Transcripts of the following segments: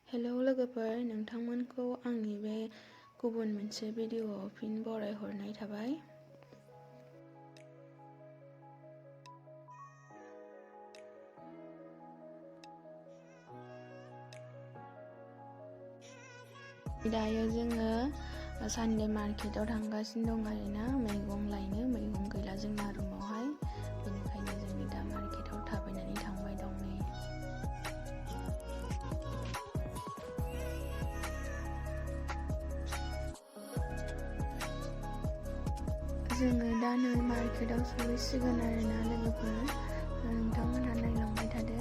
Hello लोगोफोर, नोंथांमोनखौ आंनि बे गुबुन मोनसे भिडिअ'आव फिन बरायहरनाय थाबाय। दायो जोङो सानडे मार्केटाव थांगासिनो दं आरोना, मैगं लायनो। मैगं गैला जोंना रुमावहाय, बेनिखायनो जोङो दा मार्केटाव थाबायनानै थांबाय दं। जोङो दा नै मार्केटाव सहैसिगोन आरोना लोगोफोर, नोंथांमोनहा नायलांबाय थादो।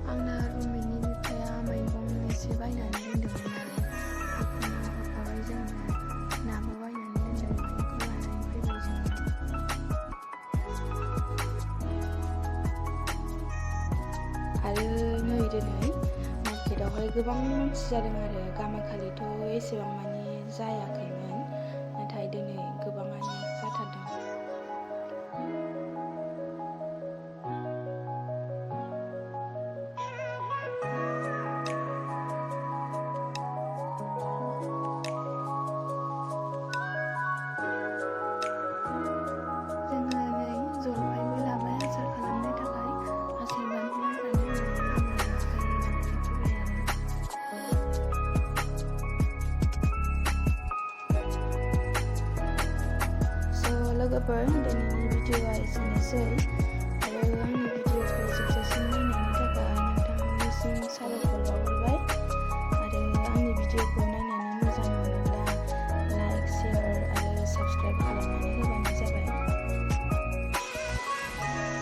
आंना रुममेटनि बिफाया मैगं एसे बायनानै दोनदोंमोन आरो बेखौनो हरफाबाय जोंनो। नाबो बायनानै दोनदोंमोन, बेखौ लानानै फैबाय जोङो। आरो नै दिनै मार्केटावहाय गोबां मानसि जादों आरो गामाखालिथ' एसेबां मानि जायाखैमोन, नाथाय दिनै गोबाङानो जाथारदों। जोङो नै जलफायबो लाबाय आसार खालामनो थाखाय। आसार बानायना जानो होननानै आङो जलफाय लानानै फैबाय आरो। लोगोफोर, दिनैनि भिडिअ'आ एसेनोसै।